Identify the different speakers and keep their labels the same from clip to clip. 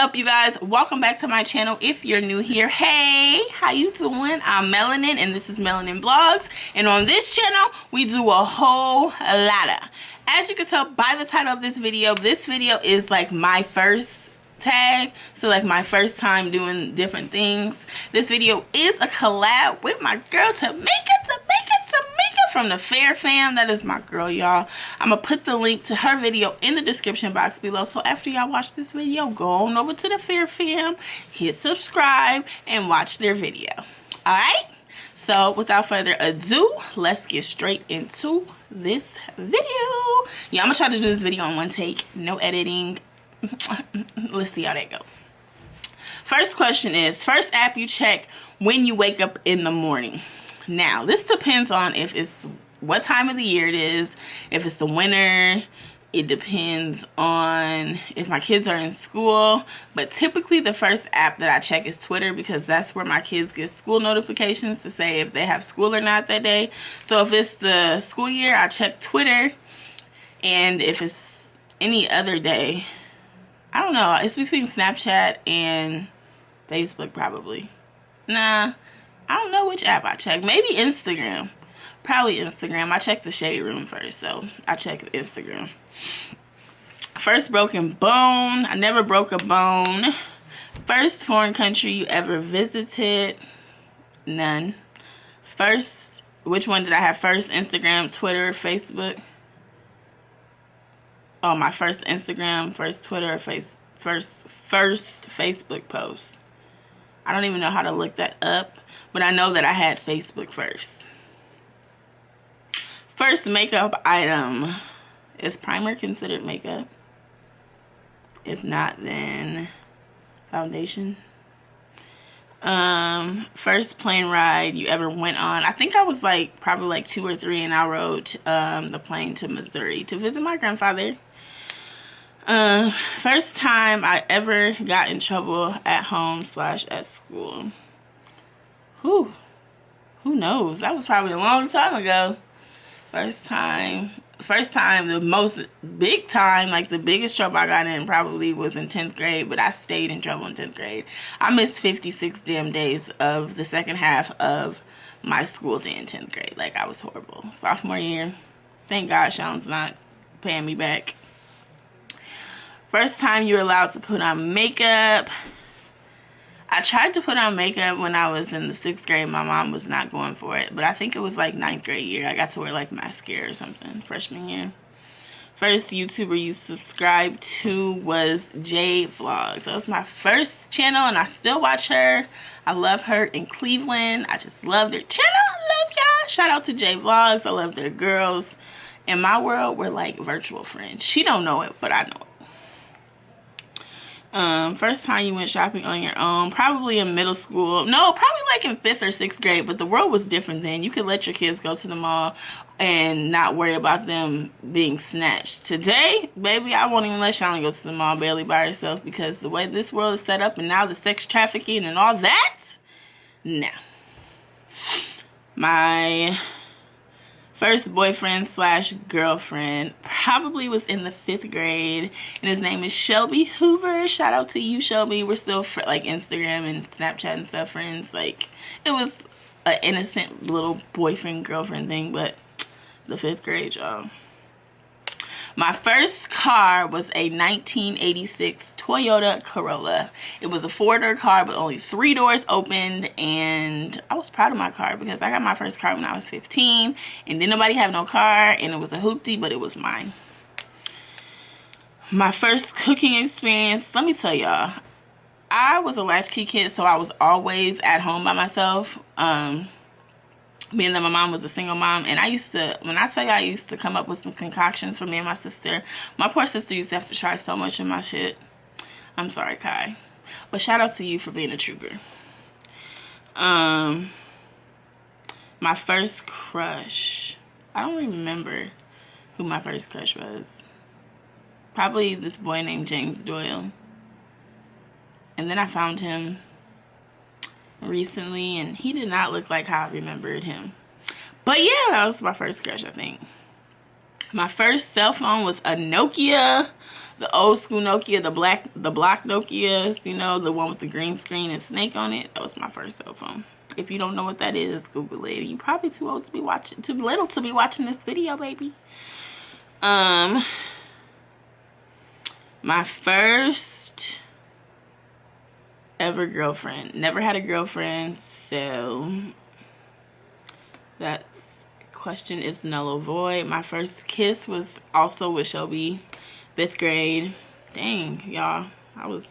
Speaker 1: up, you guys? Welcome back to my channel. If you're new here, hey, how you doing? I'm Melanin and this is Melanin Vlogs, and on this channel we do a whole lot. As you can tell by the title of this video is like my first tag, so like my first time doing different things. This video is a collab with my girl Tamika from the Fair Fam. That is my girl, y'all. I'm gonna put the link to her video in the description box below, so after y'all watch this video, go on over to the Fair Fam, hit subscribe, and watch their video. Alright, so without further ado, let's get straight into this video. Yeah, I'm gonna try to do this video in one take, no editing. Let's see how that go. First question is, first app you check when you wake up in the morning. Now, this depends on if it's what time of the year it is, if it's the winter. It depends on if my kids are in school. But typically the first app that I check is Twitter, because that's where my kids get school notifications to say if they have school or not that day. So if it's the school year, I check Twitter. And if it's any other day, I don't know. It's between Snapchat and Facebook probably. Nah, I don't know which app I check. Maybe Instagram. Probably Instagram. I checked the Shade Room first, so I checked Instagram. First broken bone. I never broke a bone. First foreign country you ever visited. None. First, which one did I have first? Instagram, Twitter, Facebook. Oh, my first Instagram, first Twitter, first Facebook post. I don't even know how to look that up, but I know that I had Facebook first. First makeup item. Is primer considered makeup? If not, then foundation. First plane ride you ever went on. I think I was like probably like 2 or 3, and I rode the plane to Missouri to visit my grandfather. First time I ever got in trouble at home / at school. Who knows? That was probably a long time ago. First time, the most big time, like the biggest trouble I got in probably was in 10th grade, but I stayed in trouble in 10th grade. I missed 56 damn days of the second half of my school day in 10th grade. Like, I was horrible. Sophomore year, thank God Sean's not paying me back. First time you were allowed to put on makeup. I tried to put on makeup when I was in the 6th grade. My mom was not going for it, but I think it was like 9th grade year. I got to wear like mascara or something freshman year. First YouTuber you subscribed to was J Vlogs. So it was my first channel, and I still watch her. I love her in Cleveland. I just love their channel. I love y'all. Shout out to J Vlogs. I love their girls. In my world, we're like virtual friends. She don't know it, but I know it. First time you went shopping on your own, probably in middle school. No, probably like in 5th or 6th grade, but the world was different then. You could let your kids go to the mall and not worry about them being snatched. Today, baby, I won't even let Shawnee go to the mall barely by herself, because the way this world is set up, and now the sex trafficking and all that, no. My first boyfriend / girlfriend probably was in the 5th grade, and his name is Shelby Hoover. Shout out to you, Shelby. We're still like Instagram and Snapchat and stuff friends. Like, it was an innocent little boyfriend girlfriend thing, but the 5th grade, y'all. My first car was a 1986 Toyota Corolla. It was a 4-door car, but only 3 doors opened, and I was proud of my car because I got my first car when I was 15, and didn't nobody have no car, and it was a hoopty, but it was mine. My first cooking experience, let me tell y'all, I was a latchkey kid, so I was always at home by myself. Being that my mom was a single mom, and I used to, when I tell you I used to come up with some concoctions for me and my sister. My poor sister used to have to try so much of my shit. I'm sorry, Kai. But shout out to you for being a trooper. My first crush. I don't remember who my first crush was. Probably this boy named James Doyle. And then I found him recently, and he did not look like how I remembered him. But yeah, that was my first crush, I think. My first cell phone was a Nokia the old school Nokia, the block Nokias, you know, the one with the green screen and snake on it. That was my first cell phone. If you don't know what that is, Google it. You're probably too old to be watching, too little to be watching this video, baby. My first ever girlfriend. Never had a girlfriend, so that question is null or void. My first kiss was also with Shelby, 5th grade. Dang, y'all. I was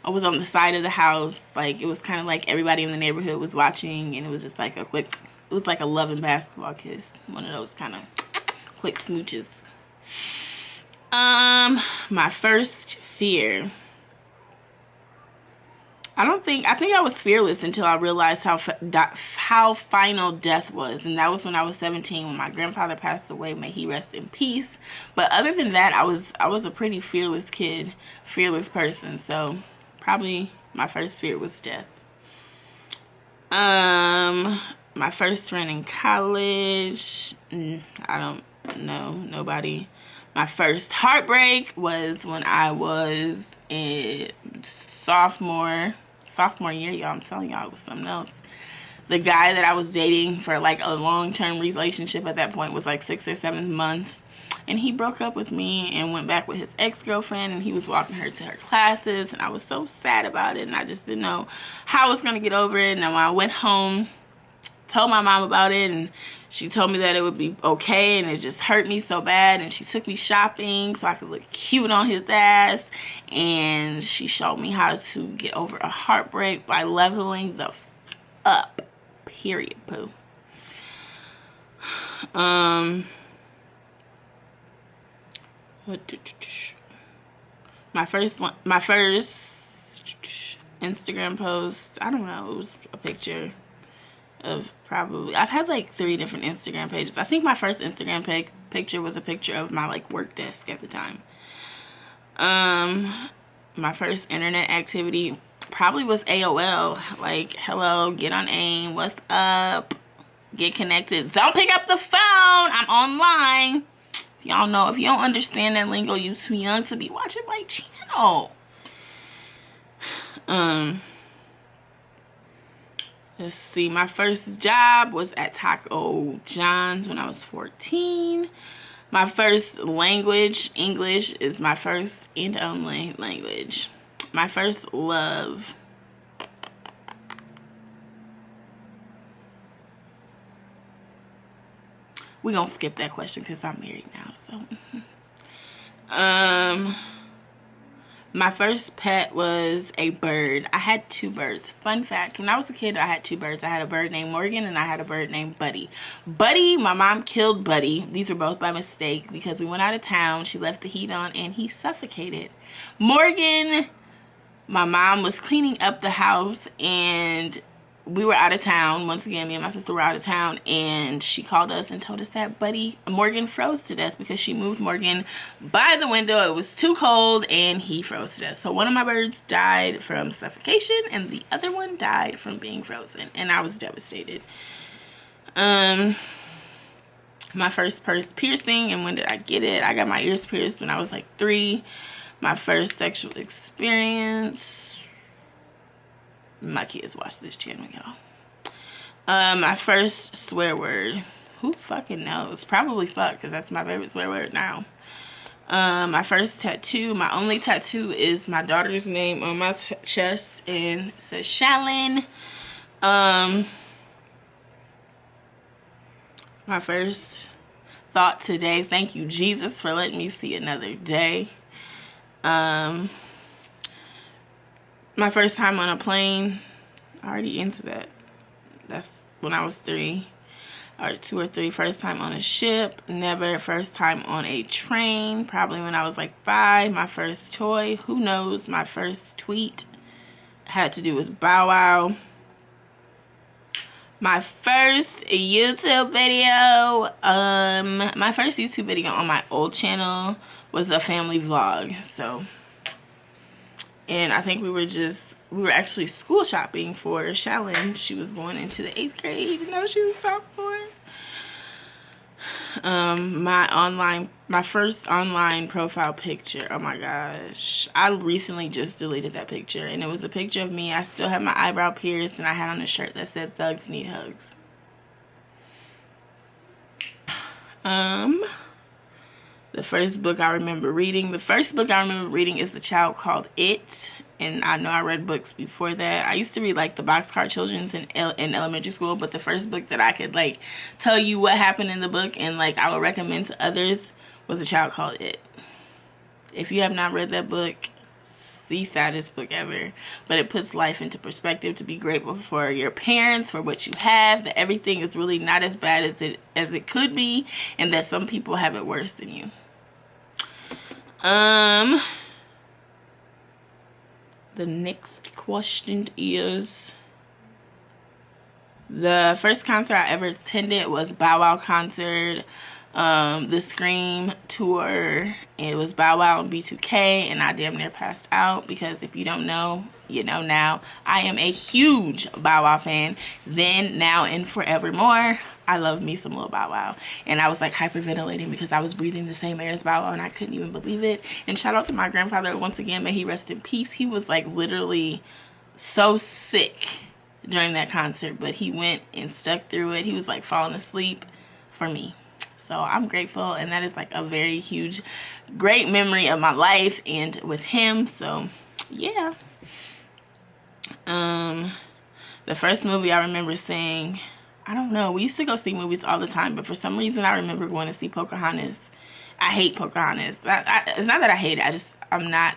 Speaker 1: on the side of the house. Like, it was kind of like everybody in the neighborhood was watching, and it was just like a quick, it was like a love and basketball kiss. One of those kind of quick smooches. My first fear. I think I was fearless until I realized how final death was. And that was when I was 17, when my grandfather passed away. May he rest in peace. But other than that, I was a pretty fearless kid, fearless person. So probably my first fear was death. My first friend in college, I don't know, nobody. My first heartbreak was when I was in sophomore year, y'all. I'm telling y'all, it was something else. The guy that I was dating for like a long-term relationship at that point was like 6 or 7 months, and he broke up with me and went back with his ex-girlfriend, and he was walking her to her classes, and I was so sad about it, and I just didn't know how I was gonna get over it. And then when I went home, told my mom about it, and she told me that it would be okay, and it just hurt me so bad. And she took me shopping so I could look cute on his ass, and she showed me how to get over a heartbreak by leveling the up. Period, poo. My first Instagram post, I don't know, it was a picture of probably, I've had like 3 different Instagram pages. I think my first Instagram picture was a picture of my like work desk at the time. My first internet activity probably was AOL. Like, hello, get on AIM, what's up, get connected, don't pick up the phone, I'm online. Y'all know, if you don't understand that lingo, you too young to be watching my channel. Let's see, my first job was at Taco John's when I was 14. My first language, English, is my first and only language. My first love. We're gonna skip that question because I'm married now, so. My first pet was a bird. I had 2 birds. Fun fact, when I was a kid, I had 2 birds. I had a bird named Morgan, and I had a bird named Buddy. Buddy, my mom killed Buddy. These were both by mistake because we went out of town. She left the heat on, and he suffocated. Morgan, my mom was cleaning up the house, and we were out of town. Once again, me and my sister were out of town, and she called us and told us that Morgan froze to death because she moved Morgan by the window. It was too cold, and he froze to death. So one of my birds died from suffocation, and the other one died from being frozen, and I was devastated. My first piercing, and when did I get it? I got my ears pierced when I was like 3. My first sexual experience. My kids watch this channel, y'all. My first swear word. Who fucking knows? Probably fuck, because that's my favorite swear word now. My first tattoo. My only tattoo is my daughter's name on my chest, and it says Shallon. My first thought today. Thank you, Jesus, for letting me see another day. My first time on a plane, I already into that. That's when I was 3 or 2 or 3. First time on a ship, never. First time on a train, probably when I was like 5. My first toy, who knows. My first tweet had to do with Bow Wow. My first YouTube video, my first YouTube video on my old channel was a family vlog, so. And I think we were actually school shopping for Shallon. She was going into the 8th grade, and now she was sophomore. My first online profile picture. Oh my gosh. I recently just deleted that picture, and it was a picture of me. I still had my eyebrow pierced, and I had on a shirt that said Thugs Need Hugs. The first book I remember reading is The Child Called It. And I know I read books before that. I used to read like the Boxcar Children's in elementary school, but the first book that I could like tell you what happened in the book and like I would recommend to others was A Child Called It. If you have not read that book, it's the saddest book ever. But it puts life into perspective, to be grateful for your parents, for what you have, that everything is really not as bad as it could be, and that some people have it worse than you. The next question is, the first concert I ever attended was Bow Wow concert, the Scream tour. It was Bow Wow and B2K, and I damn near passed out because if you don't know, you know now. I am a huge Bow Wow fan, then, now, and forevermore. I love me some Lil Bow Wow. And I was like hyperventilating because I was breathing the same air as Bow Wow and I couldn't even believe it. And shout out to my grandfather once again, may he rest in peace. He was like literally so sick during that concert, but he went and stuck through it. He was like falling asleep for me. So I'm grateful, and that is like a very huge, great memory of my life and with him. So yeah. The first movie I remember seeing, I don't know, we used to go see movies all the time, but for some reason I remember going to see Pocahontas. I hate Pocahontas. It's not that I hate it, I'm not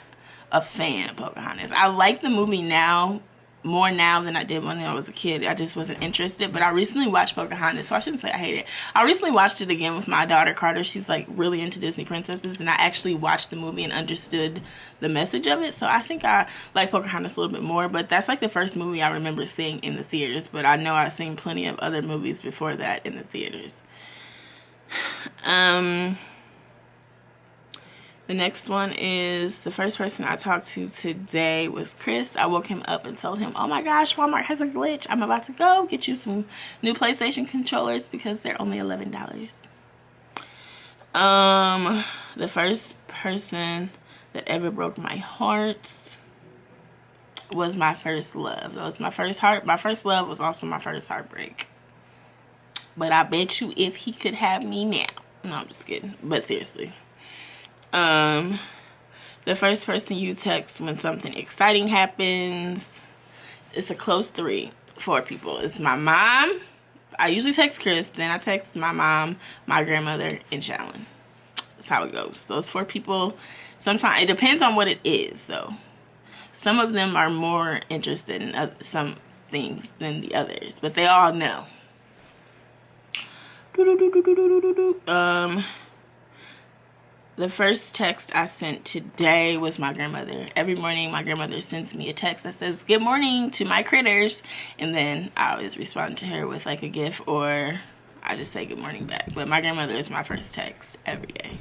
Speaker 1: a fan of Pocahontas. I like the movie now, more now than I did when I was a kid. I just wasn't interested, but I recently watched Pocahontas, so I shouldn't say I hate it. I recently watched it again with my daughter Carter. She's like really into Disney princesses, and I actually watched the movie and understood the message of it, so I think I like Pocahontas a little bit more. But that's like the first movie I remember seeing in the theaters, but I know I've seen plenty of other movies before that in the theaters. The next one is, the first person I talked to today was Chris. I woke him up and told him, oh my gosh, Walmart has a glitch. I'm about to go get you some new PlayStation controllers because they're only $11. The first person that ever broke my heart was my first love. That was my first heart. My first love was also my first heartbreak. But I bet you if he could have me now. No, I'm just kidding. But seriously. The first person you text when something exciting happens, it's a close 4 people. It's my mom. I usually text Chris, then I text my mom, my grandmother, and Shallon. That's how it goes. Those 4 people, sometimes it depends on what it is, though. Some of them are more interested in some things than the others, but they all know. The first text I sent today was my grandmother. Every morning, my grandmother sends me a text that says, good morning to my critters. And then I always respond to her with like a GIF, or I just say good morning back. But my grandmother is my first text every day.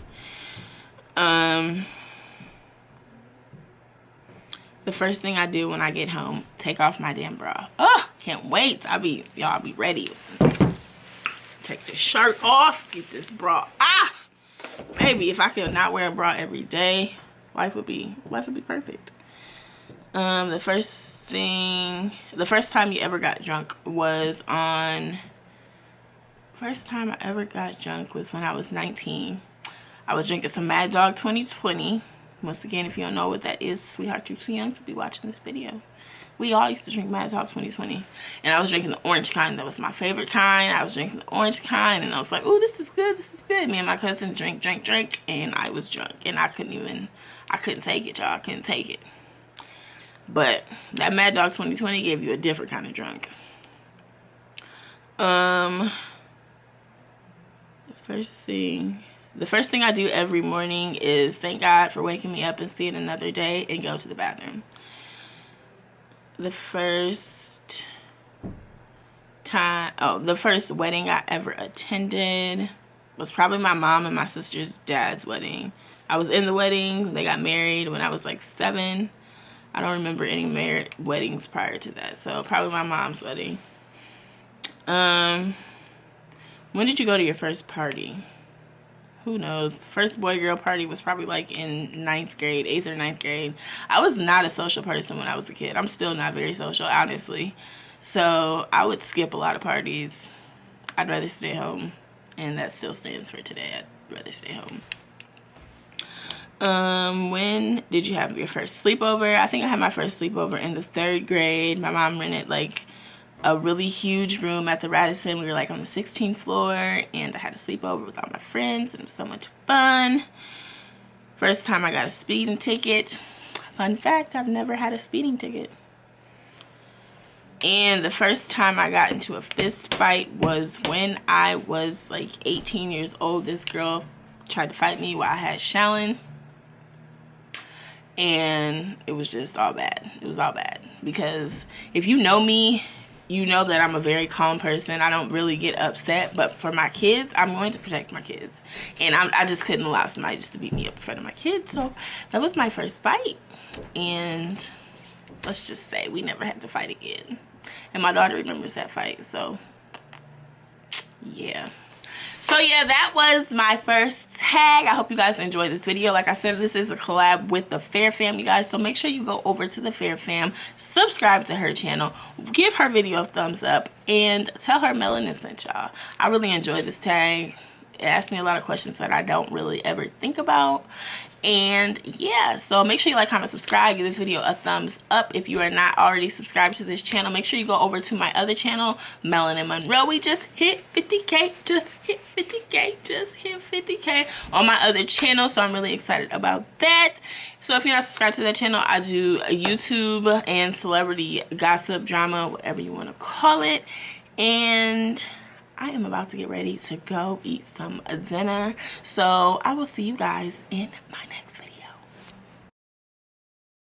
Speaker 1: The first thing I do when I get home, take off my damn bra. Oh, can't wait. I'll be ready. Take this shirt off, get this bra off. Baby, if I could not wear a bra every day, life would be perfect. The first time you ever got drunk was first time I ever got drunk was when I was 19. I was drinking some Mad Dog 2020. Once again, if you don't know what that is, sweetheart, you're too young to be watching this video. We all used to drink Mad Dog 2020. And I was drinking the orange kind. That was my favorite kind. I was drinking the orange kind. And I was like, ooh, this is good. This is good. Me and my cousin drank. And I was drunk. And I couldn't take it, y'all. I couldn't take it. But that Mad Dog 2020 gave you a different kind of drunk. The first thing I do every morning is thank God for waking me up and seeing another day and go to the bathroom. The first wedding I ever attended was probably my mom and my sister's dad's wedding. I was in the wedding. They got married when I was like 7. I don't remember any weddings prior to that, so probably my mom's wedding. When did you go to your first party? who knows, first boy girl party was probably like in ninth grade, 8th or 9th grade. I was not a social person when I was a kid. I'm still not very social, honestly. So I would skip a lot of parties. I'd rather stay home, and that still stands for today. I'd rather stay home. When did you have your first sleepover? I think I had my first sleepover in the 3rd grade. My mom rented like a really huge room at the Radisson. We were like on the 16th floor, and I had a sleepover with all my friends, and it was so much fun. First time I got a speeding ticket. Fun fact, I've never had a speeding ticket. And the first time I got into a fist fight was when I was like 18 years old. This girl tried to fight me while I had Shallon. And it was just all bad. It was all bad. Because if you know me, you know that I'm a very calm person. I don't really get upset. But for my kids, I'm going to protect my kids. And I just couldn't allow somebody just to beat me up in front of my kids. So that was my first fight. And let's just say we never had to fight again. And my daughter remembers that fight. So yeah. So yeah, that was my first tag. I hope you guys enjoyed this video. Like I said, this is a collab with the Fair Fam, you guys. So make sure you go over to the Fair Fam, subscribe to her channel, give her video a thumbs up, and tell her Melanin sent y'all. I really enjoyed this tag. It asked me a lot of questions that I don't really ever think about. And yeah, so make sure you like, comment, subscribe, give this video a thumbs up. If you are not already subscribed to this channel, make sure you go over to my other channel, Melanin Monroe. We just hit 50K, just hit 50K, just hit 50K on my other channel. So I'm really excited about that. So if you're not subscribed to that channel, I do YouTube and celebrity gossip, drama, whatever you want to call it. And I am about to get ready to go eat some dinner. So I will see you guys in my next video.